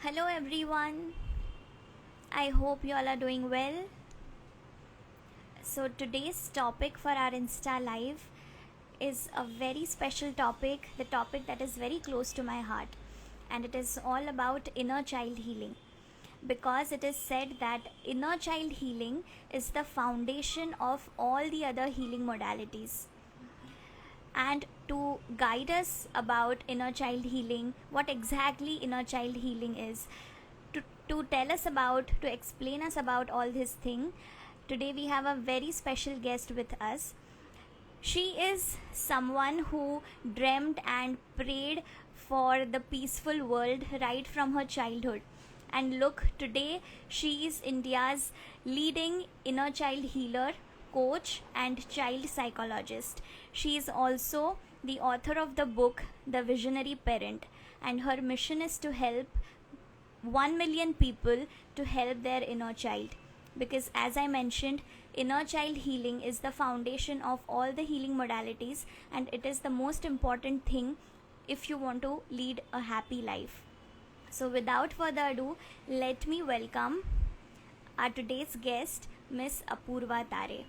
Hello everyone. I hope you all are doing well. So today's topic for our Insta live is a very special topic, the topic that is very close to my heart, and it is all about inner child healing. Because it is said that inner child healing is the foundation of all the other healing modalities. And to guide us about inner child healing, what exactly inner child healing is, to tell us about, to explain us about all this thing, today we have a very special guest with us. She is someone who dreamt and prayed for the peaceful world right from her childhood. And look, today she is India's leading inner child healer, coach, and child psychologist. She is also the author of the book The Visionary Parent, and her mission is to help 1 million people to help their inner child. Because, as I mentioned, inner child healing is the foundation of all the healing modalities, and it is the most important thing if you want to lead a happy life. So, without further ado, let me welcome our today's guest, Miss Apurva Tare.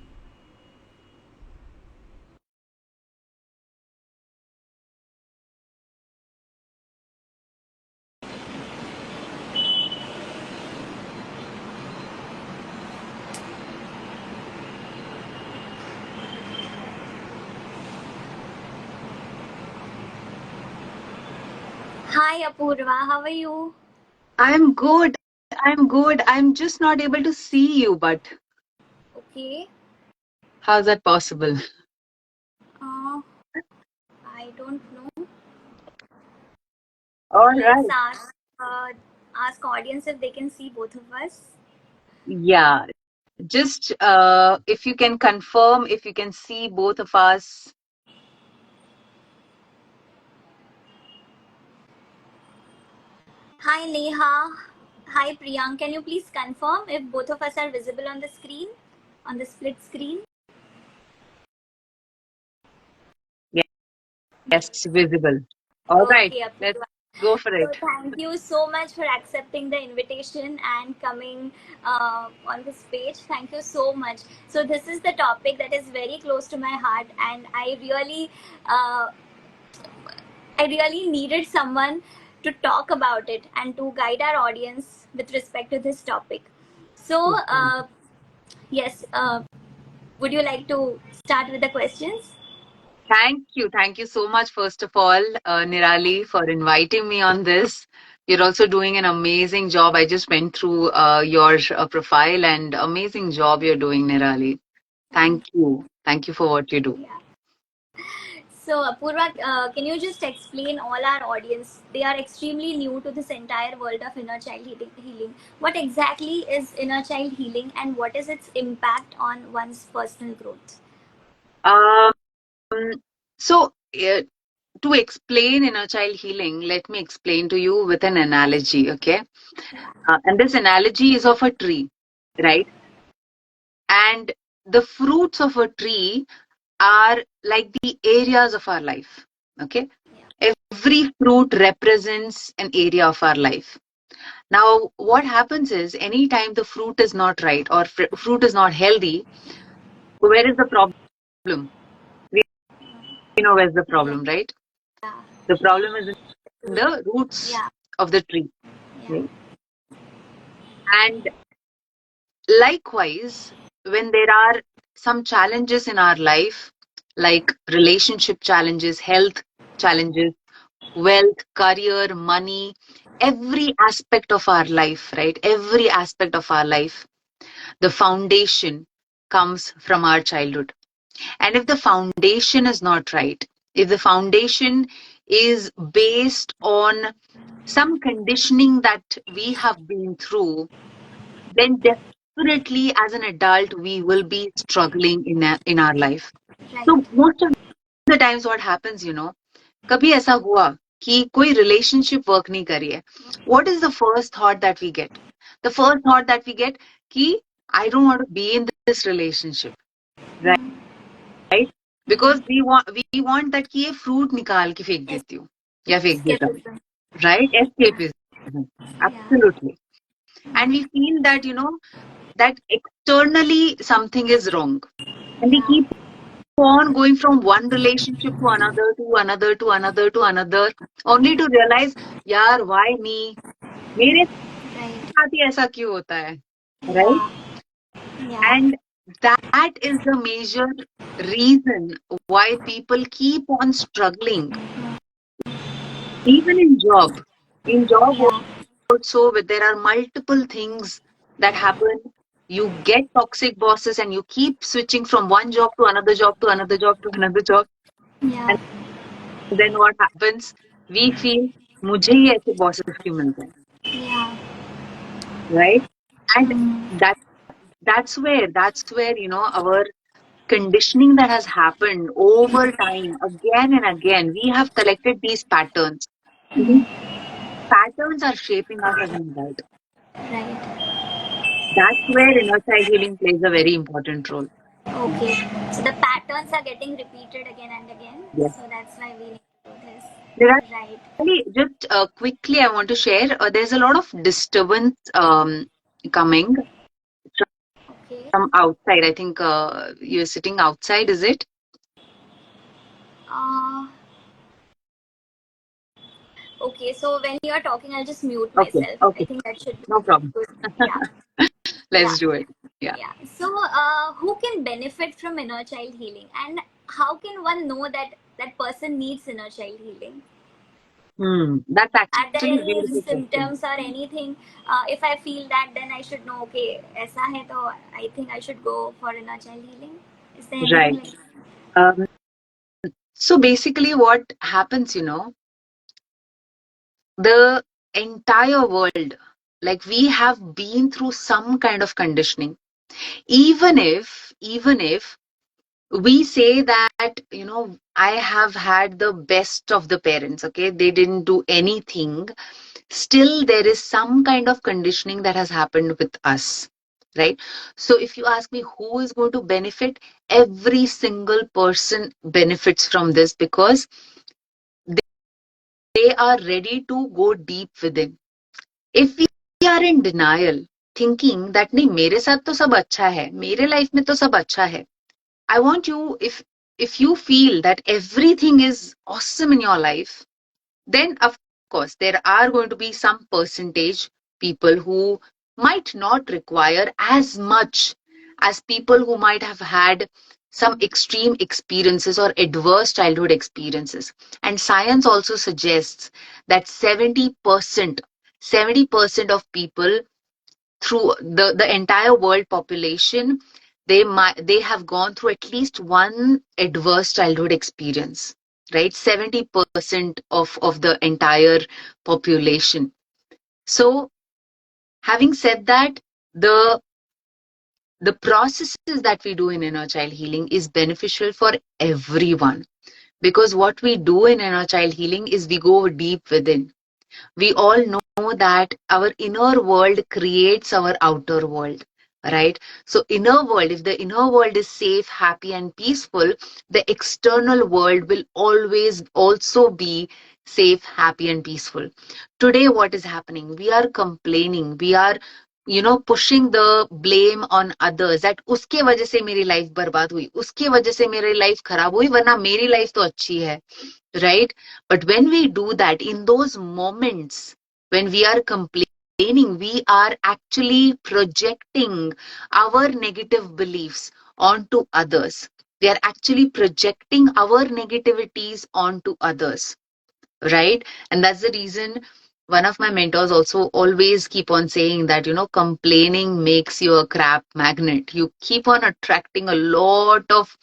Hi Apurva, how are you? I'm good. I'm good. I'm just not able to see you, but Okay. how's that possible? Uh, I don't know. All Let's right. ask audience if they can see both of us. Yeah. Just if you can confirm, if you can see both of us. Hi Neha. Hi Priyank. Can you please confirm if both of us are visible on the screen, on the split screen? Yes, visible. All right. Okay, Let's Apurva. go for So it. thank you so much for accepting the invitation and coming on this page. Thank you so much. So this is the topic that is very close to my heart, and uh, I really needed someone to talk about it and to guide our audience with respect to this topic. So, yes, would you like to start with the questions? Thank you. Thank you so much, first of all, Nirali, for inviting me on this. You're also doing an amazing job. I just went through your profile and amazing job you're doing, Nirali. Thank Thank you. Thank you for what you do. you. Yeah. So, Apurva, can you just explain all our audience? They are extremely new to this entire world of inner child healing. What exactly is inner child healing, and what is its impact on one's personal growth? Um, so, to explain inner child healing, let me explain to you with an analogy, okay? And this analogy is of a tree, right? And the fruits of a tree are like the areas of our life, okay? Every fruit represents an area of our life. Now, what happens is anytime the fruit is not right or fruit is not healthy, where is the problem? We know where's the Yeah, problem, right? yeah, The problem is in the roots yeah, of the tree. yeah. Right? And likewise, when there are some challenges in our life, like relationship challenges, health challenges, wealth, career, money, every aspect of our life, right? Every aspect of our life, the foundation comes from our childhood. And if the foundation is not right, if the foundation is based on some conditioning that we have been through, then definitely as an adult we will be struggling in our life. Right. So most of the times what happens, कभी ऐसा हुआ कि कोई relationship work नहीं करी है. What is the first thought that we get? The first thought that we get कि I don't want to be in this relationship, right? Because we want that कि ये fruit निकाल के फेंक देती हूँ या फेंक देता हूँ, Escapism. right? Escapism. Yeah. Absolutely. And we feel that, that externally something is wrong. And we Yeah. keep on going from one relationship to another, to another, to another, to another, only to realize, यार, why me? मेरे Right. साथ ही ऐसा क्यों होता है? Right? Yeah. Yeah. And that is the major reason why people keep on struggling, even in job. In job Yeah. also, where there are multiple things that happen. You get toxic bosses and you keep switching from one job to another job to another job to another job. Yeah. And then what happens? We feel, मुझे ही ऐसे bosses क्यों मिल रहे हैं, Yeah. right? And Mm. that that's where our conditioning that has happened over time, again and again, we have collected these patterns. These Mm. patterns are shaping us as an adult. Right. That's where inner child healing plays a very important role. Okay. So the patterns are getting repeated again and again. Yes. So that's why we need to do this. Right. Nirali, just quickly, I want to share. There's a lot of disturbance coming Okay. from outside. I think you're sitting outside, is it? Uh, okay. So when you are talking, I'll just mute Okay, myself. I okay, think that should be no problem. good. Yeah. Yeah. Let's do it. Yeah. Yeah. So, who can benefit from inner child healing, and how can one know that that person needs inner child healing? That's Are there actually a any beautiful question. symptoms or anything? If I feel that, then I should know. Okay, ऐसा है तो I think I should go for inner child healing. Is there anything Right. like? Um, so basically, what happens, the entire world, like we have been through some kind of conditioning. Even if we say that, I have had the best of the parents, okay, they didn't do anything, still there is some kind of conditioning that has happened with us, right? So if you ask me who is going to benefit, every single person benefits from this because they are ready to go deep within. If we are in denial, thinking that नहीं मेरे साथ तो सब अच्छा है, मेरे life में तो सब अच्छा है, I want you, if you feel that everything is awesome in your life, then of course there are going to be some percentage people who might not require as much as people who might have had some extreme experiences or adverse childhood experiences. And science also suggests that 70% of people through the entire world population, they have gone through at least one adverse childhood experience, right? 70% of the entire population. So having said that, the the processes that we do in inner child healing is beneficial for everyone, because what we do in inner child healing is we go deep within. We all know that our inner world creates our outer world, right? So inner world, if the inner world is safe, happy and peaceful, the external world will always also be safe, happy and peaceful. Today what is happening, we are complaining, we are pushing the blame on others, that उसके वजह से मेरी life बर्बाद हुई, उसके वजह से मेरी लाइफ खराब हुई, वरना मेरी लाइफ तो अच्छी है, right? But when we do that, in those moments, when we are complaining, we are actually projecting our negative beliefs onto others. We are actually projecting our negativities onto others, right? And that's the reason one of my mentors also always keep on saying that, complaining makes you a crap magnet. You keep on attracting a lot of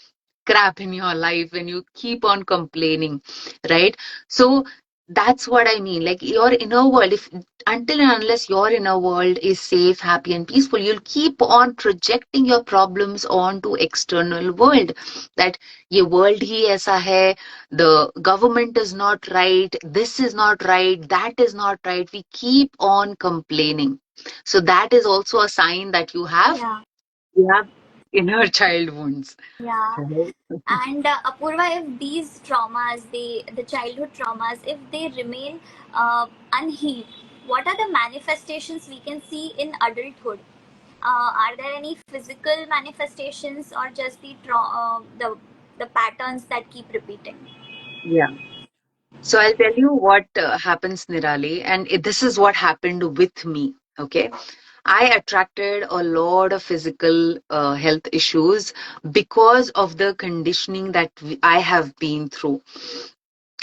crap in your life when you keep on complaining, right? So that's what I mean. Like your inner world, if until and unless your inner world is safe, happy, and peaceful, you'll keep on projecting your problems onto external world. That ये world ही ऐसा है, the government is not right, this is not right, that is not right. We keep on complaining. So that is also a sign that Yeah. you have inner child wounds. Yeah. Right. And Apurva, if these traumas, the childhood traumas, if they remain unhealed, what are the manifestations we can see in adulthood? Are there any physical manifestations or just the patterns that keep repeating? Yeah. So I'll tell you what happens, Nirali, and this is what happened with me. Okay. I attracted a lot of physical health issues because of the conditioning that I have been through.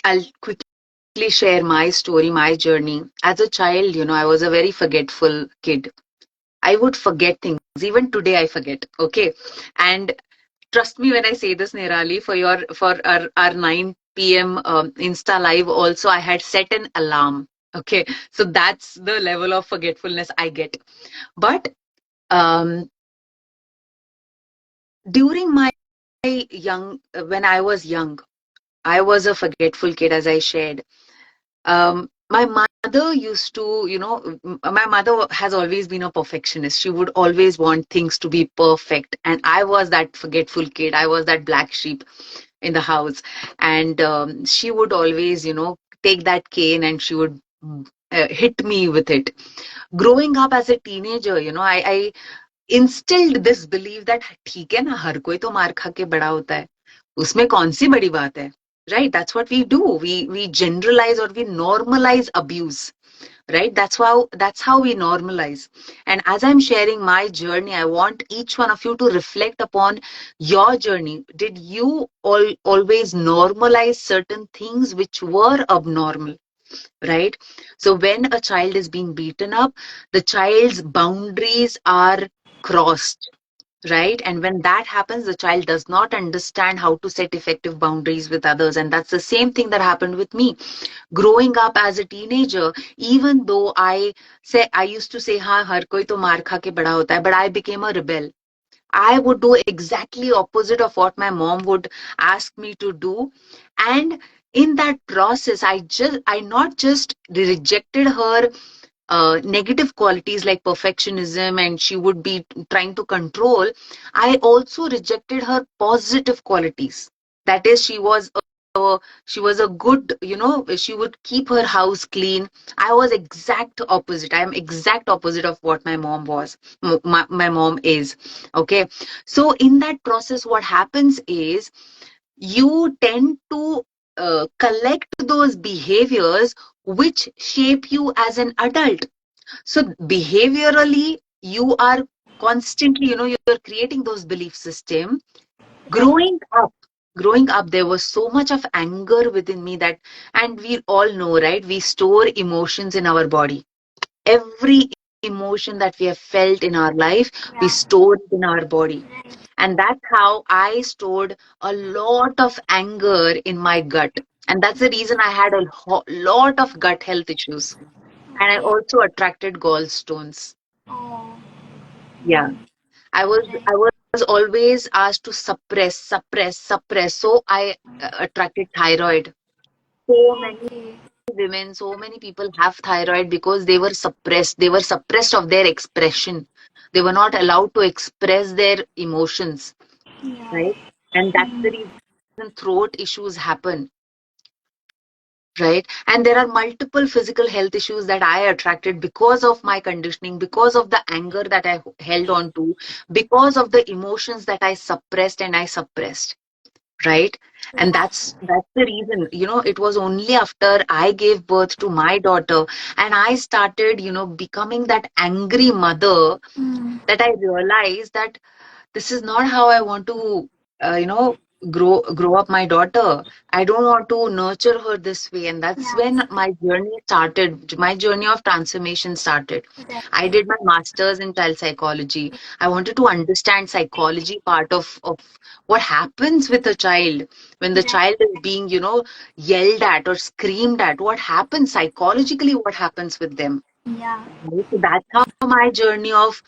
I'll quickly share my story, my journey. As a child, I was a very forgetful kid. I would forget things. Even today, I forget. Okay. And trust me when I say this, Nirali, for our 9 p.m. Insta live also, I had set an alarm. Okay. So that's the level of forgetfulness I get. But um, during my when I was young, I was a forgetful kid, as I shared. My mother used to, my mother has always been a perfectionist. She would always want things to be perfect. And I was that forgetful kid. I was that black sheep in the house. And she would always, take that cane and she would hit me with it. Growing up as a teenager, I instilled this belief that ठीक है ना, हर कोई तो मार खा के बड़ा होता है, उसमें कौन सी बड़ी बात है. Right, that's what we do. We generalize or we normalize abuse. Right, that's how we normalize. And as I'm sharing my journey, I want each one of you to reflect upon your journey. Did you always normalize certain things which were abnormal? Right, so when a child is being beaten up, the child's boundaries are crossed. Right, and when that happens, the child does not understand how to set effective boundaries with others. And that's the same thing that happened with me growing up as a teenager. Even though I used to say ha har koi to maar kha ke bada hota hai, but I became a rebel. I would do exactly opposite of what my mom would ask me to do. And in that process, I not just rejected her negative qualities like perfectionism, and she would be trying to control. I also rejected her positive qualities. That is, she was a good, she would keep her house clean. I was exact opposite. I am exact opposite of what my mom was. My mom is. Okay. So in that process, what happens is you tend to collect those behaviors which shape you as an adult. So behaviorally, you are constantly, you're creating those belief system. Right. Growing up, there was so much of anger within me that, and we all know, right? We store emotions in our body. Every emotion that we have felt in our life, we Yeah. store it in our body. Right. And that's how I stored a lot of anger in my gut. And that's the reason I had a lot of gut health issues. And I Okay. also attracted gallstones. Oh. Yeah. I was always asked to suppress, suppress, suppress. So I attracted thyroid. So many Okay. women, so many people have thyroid because they were suppressed. They were suppressed of their expression. They were not allowed to express their emotions, Yeah. right? And that's the reason throat issues happen, right? And there are multiple physical health issues that I attracted because of my conditioning, because of the anger that I held on to, because of the emotions that I suppressed and I suppressed. Right, and Yeah. that's the reason, it was only after I gave birth to my daughter and I started, becoming that angry mother, Mm. that I realized that this is not how I want to, grow up my daughter. I don't want to nurture her this way. And that's Yeah. when my journey started. My journey of transformation started. Right. I did my master's in child psychology. I wanted to understand psychology part of what happens with a child when the Right. child is being, yelled at or screamed at. What happens psychologically? What happens with them? Yeah. Right? So that's how my journey of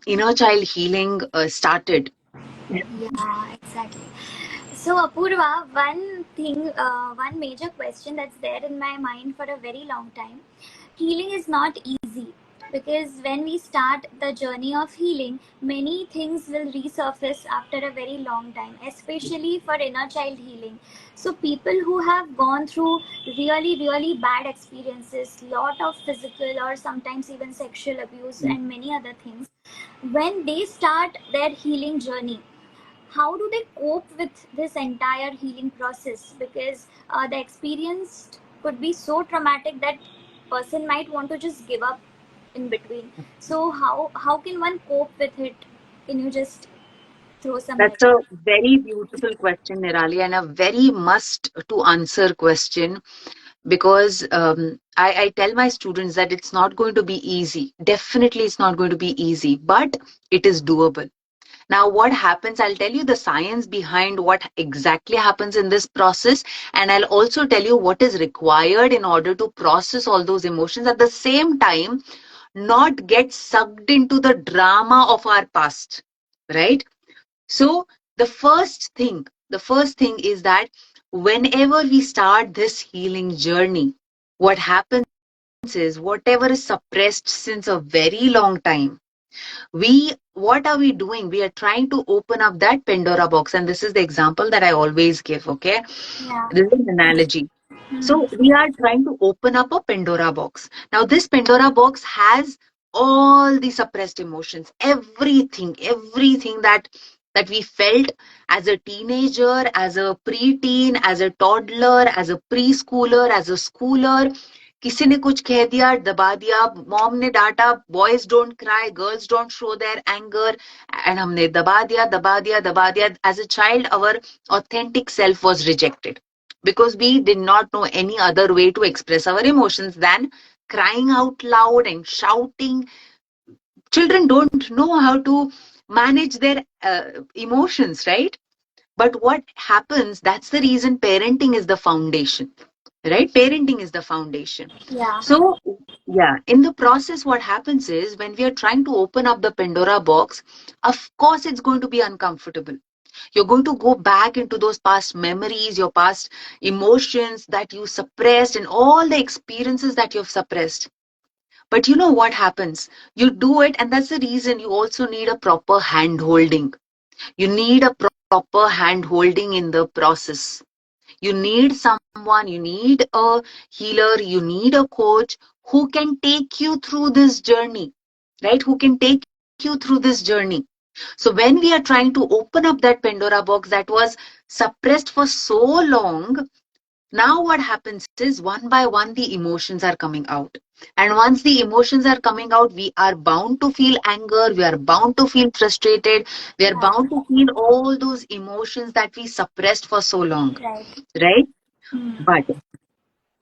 inner child healing started. Yeah. Exactly. So Apurva, one major question that's there in my mind for a very long time. Healing is not easy. because when we start the journey of healing, many things will resurface after a very long time, especially for inner child healing. So people who have gone through really really bad experiences, lot of physical or sometimes even sexual abuse Mm. and many other things, when they start their healing journey, how do they cope with this entire healing process? Because the experience could be so traumatic that person might want to just give up in between. So how can one cope with it? Can you just throw some light? That's a very beautiful question, Nirali, and a very must to answer question because I tell my students that it's not going to be easy. Definitely, it's not going to be easy, but it is doable. Now, what happens? I'll tell you the science behind what exactly happens in this process, and I'll also tell you what is required in order to process all those emotions at the same time, not get sucked into the drama of our past, right? So, the first thing is that whenever we start this healing journey, what happens is whatever is suppressed since a very long time, we what are we doing? We are trying to open up that Pandora box, and this is the example that I always give. Okay, Yeah. this is an analogy. Hmm. So we are trying to open up a Pandora box. Now this Pandora box has all the suppressed emotions, everything that we felt as a teenager, as a preteen, as a toddler, as a preschooler, as a schooler. किसी ने कुछ कह दिया, दबा दिया, mom ने डांटा, boys don't cry, girls don't show their anger, and हमने दबा दिया. As a child, our authentic self was rejected because we did not know any other way to express our emotions than crying out loud and shouting. Children don't know how to manage their emotions, right? But what happens, that's the reason parenting is the foundation, right? Parenting is the foundation. Yeah. So, yeah, in the process, what happens is when we are trying to open up the Pandora box, of course, it's going to be uncomfortable. You're going to go back into those past memories, your past emotions that you suppressed, and all the experiences that you've suppressed. But you know what happens? You do it, and that's the reason you also need a proper hand holding. You need a proper hand holding in the process. You need someone, you need a healer, you need a coach who can take you through this journey, right? Who can take you through this journey. So when we are trying to open up that Pandora box that was suppressed for so long, now what happens is one by one the emotions are coming out. And once the emotions are coming out, we are bound to feel anger, we are bound to feel frustrated, we are Yeah. bound to feel all those emotions that we suppressed for so long, Right. right? Hmm. But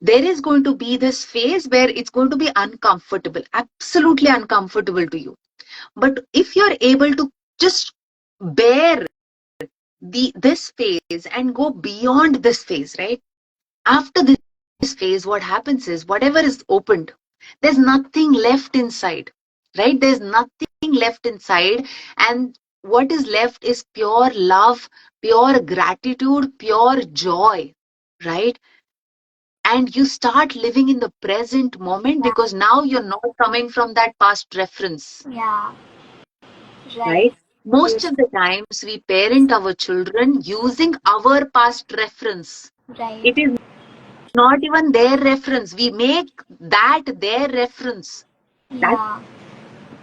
there is going to be this phase where it's going to be uncomfortable, absolutely uncomfortable to you. But if you're able to just bear this phase and go beyond this phase, right? After this phase, what happens is whatever is opened, there's nothing left inside, right? There's nothing left inside. And what is left is pure love, pure gratitude, pure joy, right? And you start living in the present moment Yeah. because now you're not coming from that past reference, Yeah. Right. right? Most of Beautiful. the times we parent our children using our past reference. Right. It is not even their reference. We make that their reference. That's Yeah.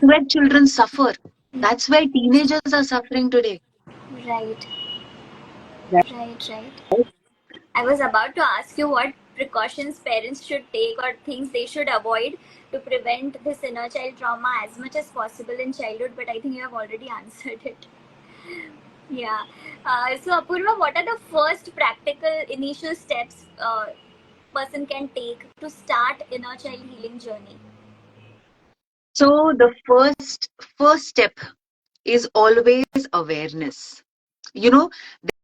where children suffer. That's why teenagers are suffering today. Right. Right? Right. Right. I was about to ask you what precautions parents should take or things they should avoid to prevent this inner child trauma as much as possible in childhood, but I think you have already answered it. Yeah. So, Apurva, what are the first practical initial steps person can take to start inner child healing journey? So the first step is always awareness. You know,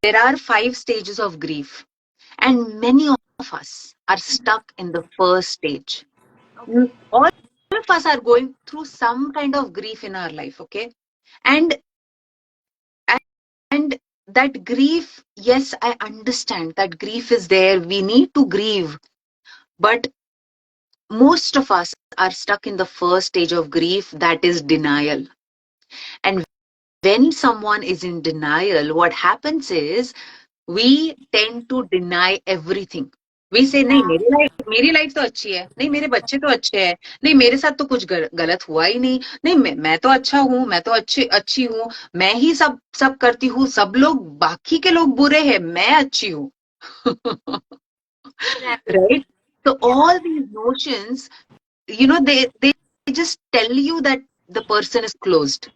there are 5 stages of grief, and many of us are stuck in the first stage. Okay. All of us are going through some kind of grief in our life, okay? And and that grief, yes, I understand that grief is there. We need to grieve, but most of us are stuck in the first stage of grief, that is denial. And when someone is in denial, what happens is we tend to deny everything. We say नहीं, Yeah. मेरी life तो अच्छी है, नहीं मेरे बच्चे तो अच्छे हैं, नहीं मेरे साथ तो कुछ गलत हुआ ही नहीं, नहीं मैं तो अच्छा हूँ, मैं तो अच्छी अच्छी हूँ, मैं ही सब सब करती हूँ, सब लोग बाकी के लोग बुरे हैं, मैं अच्छी हूँ. Right. Right? So Yeah. all these notions, they just tell you that the person is closed,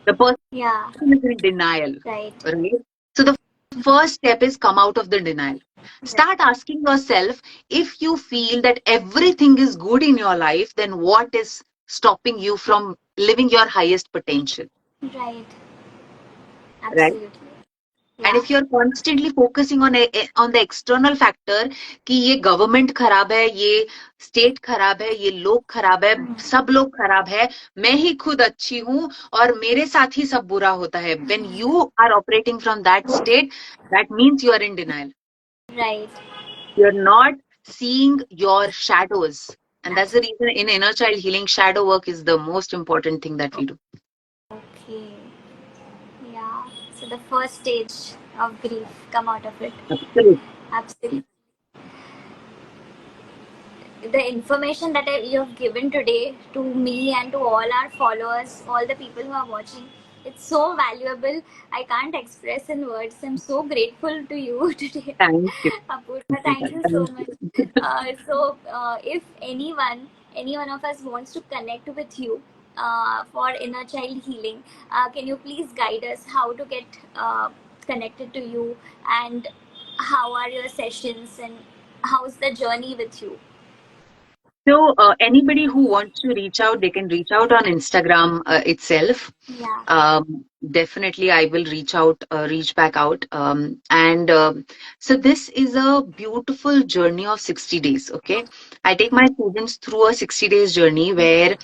the Yeah. person is in denial, Right. right? So the first step is come out of the denial. Right. Start asking yourself, if you feel that everything is good in your life, then what is stopping you from living your highest potential, Right. right? Absolutely. And Yeah. if you're constantly focusing on the external factor कि ये government खराब है, ये state खराब है, ये लोग खराब है, सब लोग खराब है, मैं ही खुद अच्छी हूँ और मेरे साथ ही सब बुरा होता है, when you are operating from that state, that means you are in denial. Right. You're not seeing your shadows. And that's the Absolutely. reason in inner child healing, shadow work is the most important thing that we do. Okay. Yeah. So the first stage of grief, come out of it. Absolutely. Absolutely. The information that you have given today to me and to all our followers, all the people who are watching, it's so valuable. I can't express in words. I'm so grateful to you today, Thank you. Apurva. Thank you so Thank much. you. If any one of us wants to connect with you for inner child healing, can you please guide us how to get connected to you, and how are your sessions, and how's the journey with you? So, anybody who wants to reach out, they can reach out on Instagram itself. Yeah. Definitely, I will reach back out. And so, this is a beautiful journey of 60 days. Okay. I take my students through a 60 days journey where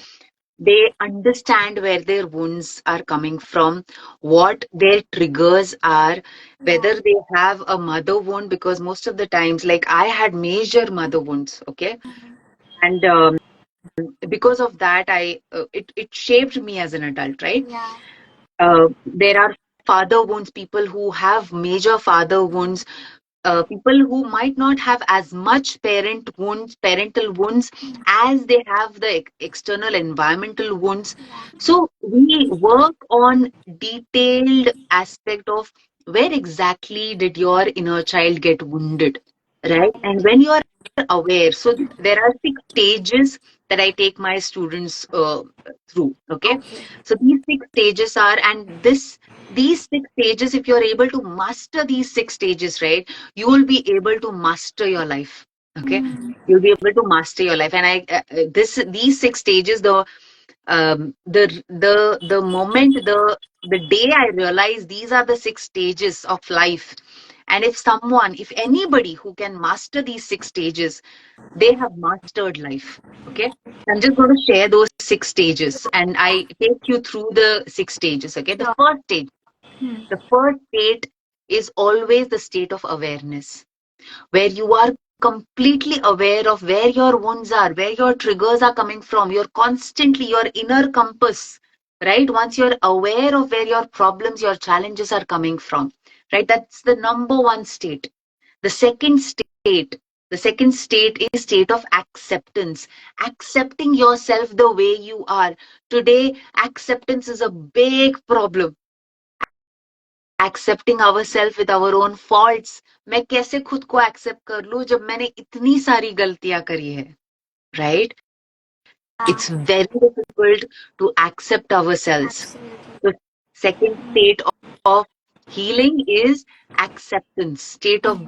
they understand where their wounds are coming from, what their triggers are, Yeah. whether they have a mother wound, because most of the times, like I had major mother wounds. Okay. And because of that it shaped me as an adult, right? Yeah. There are father wounds, people who have major father wounds, people who might not have as much parental wounds as they have the external environmental wounds. Yeah. So we work on detailed aspect of where exactly did your inner child get wounded, right? Right. And when you are aware, so there are 6 stages that I take my students through. Okay, Okay. so these 6 stages are, and these 6 stages, if you're able to master these 6 stages, right, you will be able to master your life. Okay, Mm. you'll be able to master your life. And these 6 stages, the moment, the day I realized these are the 6 stages of life, and if anybody who can master these 6 stages, they have mastered life. Okay, I'm just going to share those 6 stages, and I take you through the 6 stages. Okay, the Sure. first stage, Hmm. the first state is always the state of awareness, where you are completely aware of where your wounds are, where your triggers are coming from. You're constantly your inner compass, right? Once you're aware of where your problems, your challenges are coming from, right? That's the number one state. The second state is state of acceptance, accepting yourself the way you are. Today, acceptance is a big problem. Accepting ourselves with our own faults. मैं कैसे खुद को accept कर लूं जब मैंने इतनी सारी गलतियां करी है, right? Yeah. It's very difficult to accept ourselves. Absolutely. The second state of healing is acceptance, state of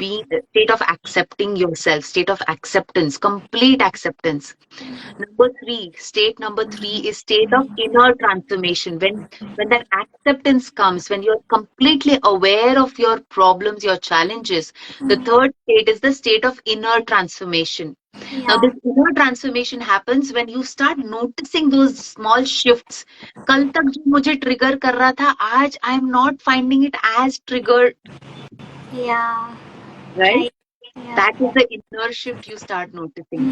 accepting yourself, state of acceptance, complete acceptance. Number three is state of inner transformation. When that acceptance comes, when you're completely aware of your problems, your challenges, the third state is the state of inner transformation. Now, Yeah. this inner transformation happens when you start noticing those small shifts. कल तक जो मुझे trigger कर रहा था, आज I am not finding it as triggered, Yeah. right? Right. Yeah. That is the inner shift you start noticing.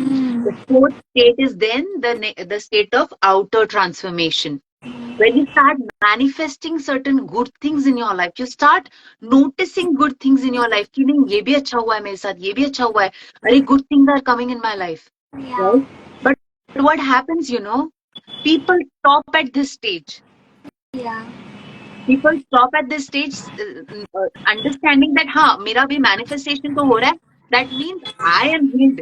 The Mm. fourth state is then the state of outer transformation. When you start manifesting certain good things in your life, you start noticing good things in your life. कि नहीं ये भी अच्छा हुआ है मेरे साथ, ये भी अच्छा हुआ है. अरे good things are coming in my life, Yeah. right? But what happens, people stop at this stage. Yeah. People stop at this stage, understanding that हाँ मेरा भी manifestation तो हो रहा है. That means I am healed.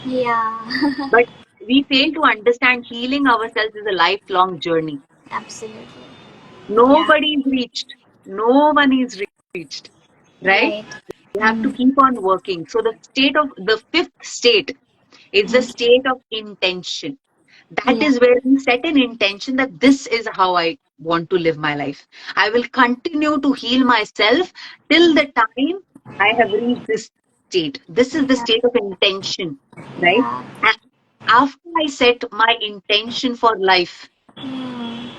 Yeah. But we fail to understand healing ourselves is a lifelong journey. Absolutely. Yeah. Nobody is reached. No one is reached, right? Right. We have to Mm. keep on working. So the fifth state is the Mm. state of intention. That Yeah. is where we set an intention that this is how I want to live my life. I will continue to heal myself till the time I have reached this state. This is the Yeah. state of intention, right? Yeah. And after I set my intention for life, Mm.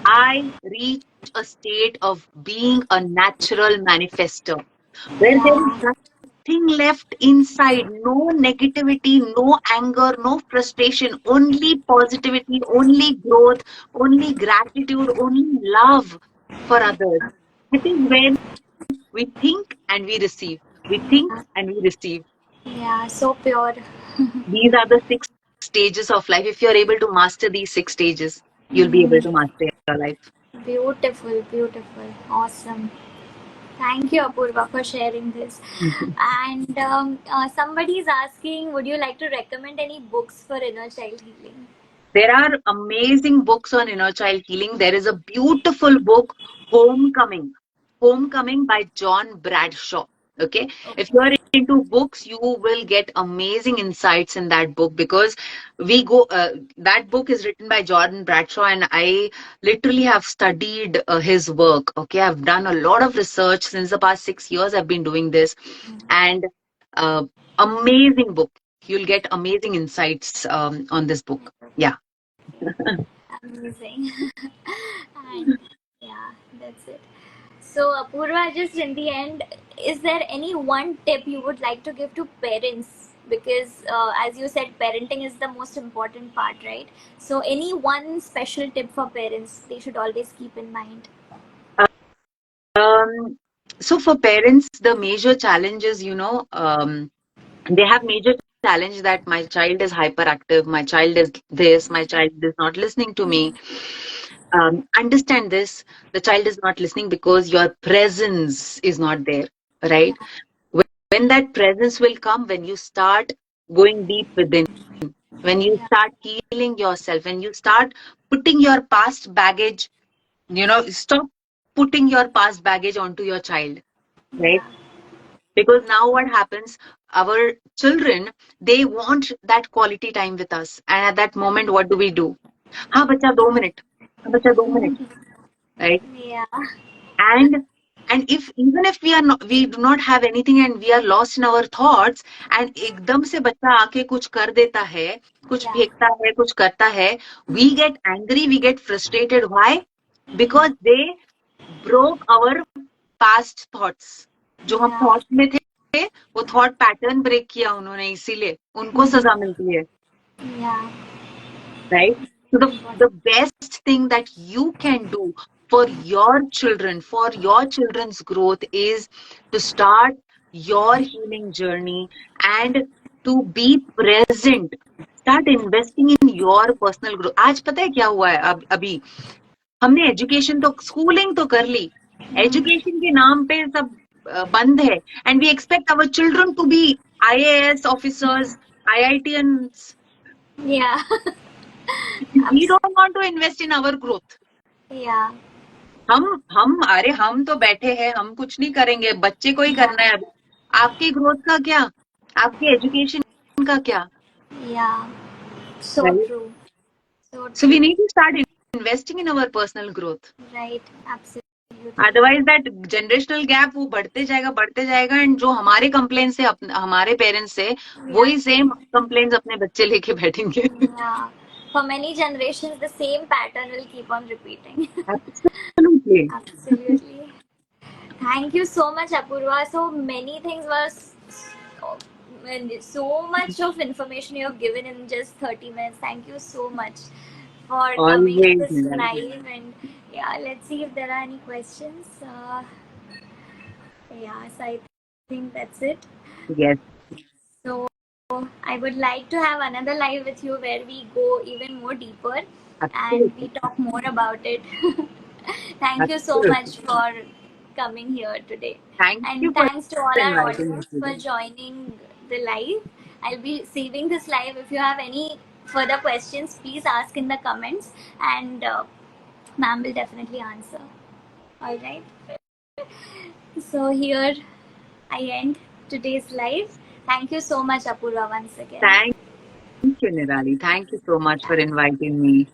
I reach a state of being a natural manifester where there is Yeah. nothing left inside, no negativity, no anger, no frustration, only positivity, only growth, only gratitude, only love for others. That is when we think and we receive. We think and we receive. Yeah. So pure. These are the six stages of life. If you're able to master these six stages, you'll be able to Mm. master your life. Beautiful. Beautiful. Awesome. Thank you, Apurva, for sharing this. And somebody is asking, would you like to recommend any books for inner child healing? There are amazing books on inner child healing. There is a beautiful book, Homecoming. Homecoming by John Bradshaw. Okay. If you Okay. are into books, you will get amazing insights in that book because that book is written by Jordan Bradshaw, and I literally have studied his work. Okay. I've done a lot of research since the past 6 years. I've been doing this, and uh, amazing book. You'll get amazing insights on this book. Yeah. Amazing. And yeah, that's it. So, Apurva, just in the end, is there any one tip you would like to give to parents? Because, as you said, parenting is the most important part, right? So, any one special tip for parents they should always keep in mind? Um, so for parents, the major challenge is, they have major challenge that my child is hyperactive, my child is this, my child is not listening to me. Understand this, the child is not listening because your presence is not there, Yeah, right? When that presence will come, when you start going deep within, when you yeah, start healing yourself, when you start putting your past baggage, stop putting your past baggage onto your child, right? yeah, Because now what happens, our children, they want that quality time with us, and at that moment what do? हाँ बच्चा 2 minute, हाँ बच्चा 2 minute, right? yeah, and and if even if we do not have anything and we are lost in our thoughts, and एकदम से बच्चा आके कुछ कर देता है, कुछ yeah, फेंकता है, कुछ करता है, we get angry, we get frustrated. Why? Because they broke our past thoughts. जो हम yeah, thoughts में थे, वो thought pattern break किया उन्होंने, इसीलिए उनको सजा मिलती है, yeah. right? So the Important. best thing that you can do for your children, for your children's growth, is to start your healing journey and to be present. Start investing in your personal growth. आज पता है क्या हुआ है? अभी हमने education तो, schooling तो कर ली, एजुकेशन के नाम पे सब बंद है, and we expect our children to be IAS officers, IITians. Yeah, We abs- don't want to invest in our growth. yeah, अरे हम तो बैठे हैं, हम कुछ नहीं करेंगे, बच्चे को ही yeah, करना है अभी. आपकी ग्रोथ का क्या? आपके एजुकेशन का क्या? yeah. So Right? true. So So we true. need to start investing in our personal growth. Right. Absolutely. Otherwise that generational gap वो बढ़ते जाएगा, एंड जो हमारे कंप्लेंट्स है हमारे पेरेंट्स से, Yeah. वही सेम कंप्लेंट्स अपने बच्चे लेके बैठेंगे. Yeah. For many generations, the same pattern will keep on repeating. Absolutely. Absolutely. Thank you so much, Apurva. So many things were And so much of information you have given in just 30 minutes. Thank you so much for coming to Always, this Nirali. live. And yeah, let's see if there are any questions. Yeah, so I think that's it. Yes, So I would like to have another live with you where we go even more deeper and we absolutely. talk more about it. Thank you so much Absolutely. for coming here today. Thank you And for thanks to all our inviting me audience for today. joining the live. I'll be saving this live. If you have any further questions, please ask in the comments and ma'am will definitely answer. All right. So here I end today's live. Thank you so much, Apurva, once again. Thank you, Nirali. Thank you so much for inviting me.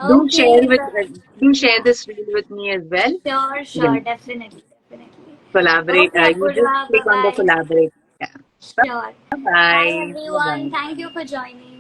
Do share Okay, with so do share this reel with me as well. sure, You sure, know, definitely, definitely. collaborate. Okay, You just Apurva, bye click on the bye. collaborate. Yeah. Sure. Bye Bye, bye. Bye everyone. bye. Thank you for joining.